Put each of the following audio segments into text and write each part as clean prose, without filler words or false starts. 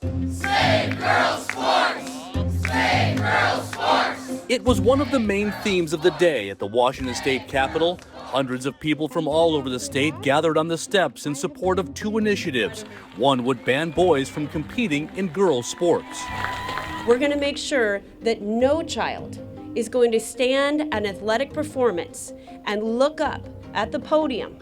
Save girls sports! Save girls sports! It was one of the main themes of the day at the Washington State Capitol. Hundreds of people from all over the state gathered on the steps in support of two initiatives. One would ban boys from competing in girls' sports. We're going to make sure that no child is going to stand an athletic performance and look up at the podium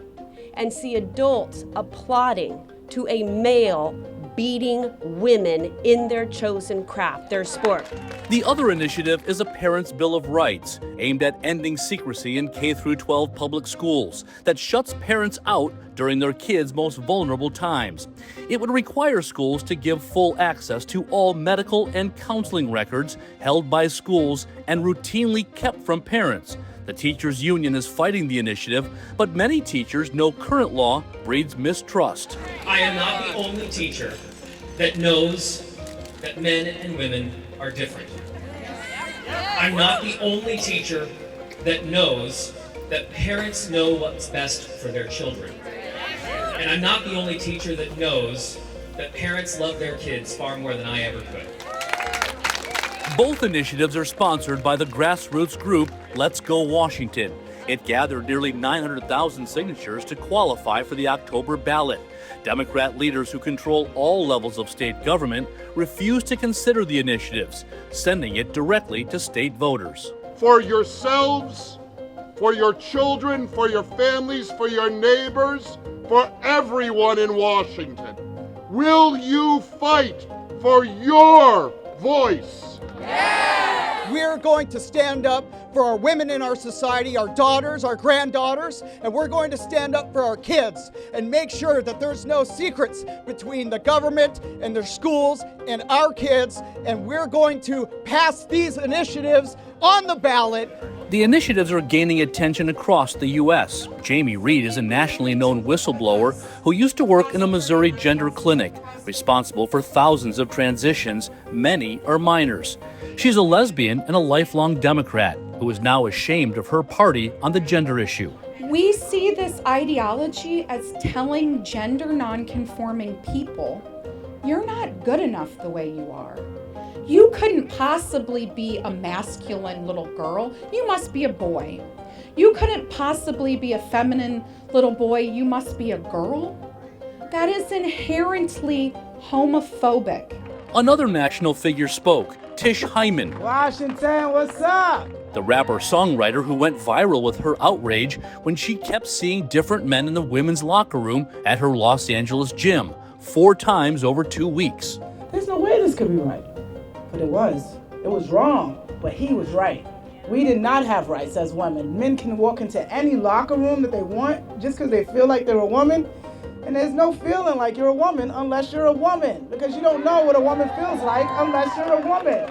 and see adults applauding to a male beating women in their chosen craft, their sport. The other initiative is a Parents' Bill of Rights aimed at ending secrecy in K-12 public schools that shuts parents out during their kids' most vulnerable times. It would require schools to give full access to all medical and counseling records held by schools and routinely kept from parents. The teachers' union is fighting the initiative, but many teachers know current law breeds mistrust. I am not the only teacher that knows that men and women are different. I'm not the only teacher that knows that parents know what's best for their children. And I'm not the only teacher that knows that parents love their kids far more than I ever could. Both initiatives are sponsored by the grassroots group Let's Go Washington. It gathered nearly 900,000 signatures to qualify for the October ballot. Democrat leaders who control all levels of state government refuse to consider the initiatives, sending it directly to state voters. For yourselves, for your children, for your families, for your neighbors, for everyone in Washington, will you fight for your voice? We're going to stand up for our women in our society, our daughters, our granddaughters, and we're going to stand up for our kids and make sure that there's no secrets between the government and their schools and our kids, and we're going to pass these initiatives on the ballot. The initiatives are gaining attention across the U.S. Jamie Reed is a nationally known whistleblower who used to work in a Missouri gender clinic, responsible for thousands of transitions. Many are minors. She's a lesbian and a lifelong Democrat who is now ashamed of her party on the gender issue. We see this ideology as telling gender nonconforming people, you're not good enough the way you are. You couldn't possibly be a masculine little girl. You must be a boy. You couldn't possibly be a feminine little boy. You must be a girl. That is inherently homophobic. Another national figure spoke, Tish Hyman. Washington, what's up? The rapper-songwriter who went viral with her outrage when she kept seeing different men in the women's locker room at her Los Angeles gym 4 times over 2 weeks. There's no way this could be right. But it was. It was wrong, but he was right. We did not have rights as women. Men can walk into any locker room that they want just because they feel like they're a woman. And there's no feeling like you're a woman unless you're a woman, because you don't know what a woman feels like unless you're a woman.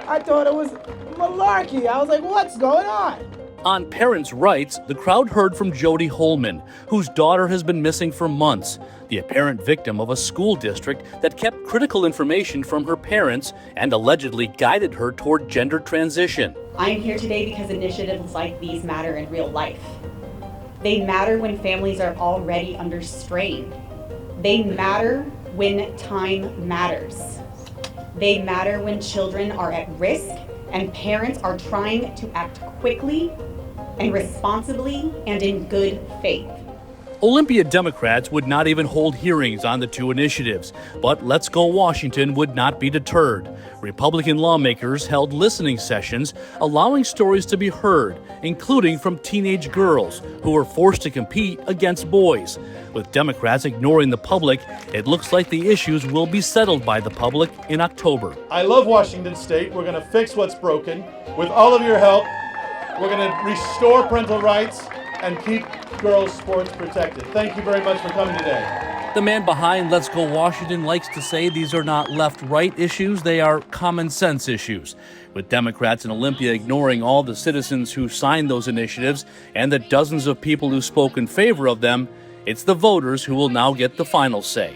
I thought it was malarkey. I was like, what's going on? On parents' rights, the crowd heard from Jody Holman, whose daughter has been missing for months, the apparent victim of a school district that kept critical information from her parents and allegedly guided her toward gender transition. I am here today because initiatives like these matter in real life. They matter when families are already under strain. They matter when time matters. They matter when children are at risk and parents are trying to act quickly and responsibly and in good faith. Olympia Democrats would not even hold hearings on the two initiatives, but Let's Go Washington would not be deterred. Republican lawmakers held listening sessions, allowing stories to be heard, including from teenage girls who were forced to compete against boys. With Democrats ignoring the public, it looks like the issues will be settled by the public in October. I love Washington State. We're going to fix what's broken. With all of your help, we're going to restore parental rights and keep girls' sports protected. Thank you very much for coming today. The man behind Let's Go Washington likes to say these are not left-right issues, they are common sense issues. With Democrats in Olympia ignoring all the citizens who signed those initiatives and the dozens of people who spoke in favor of them, it's the voters who will now get the final say.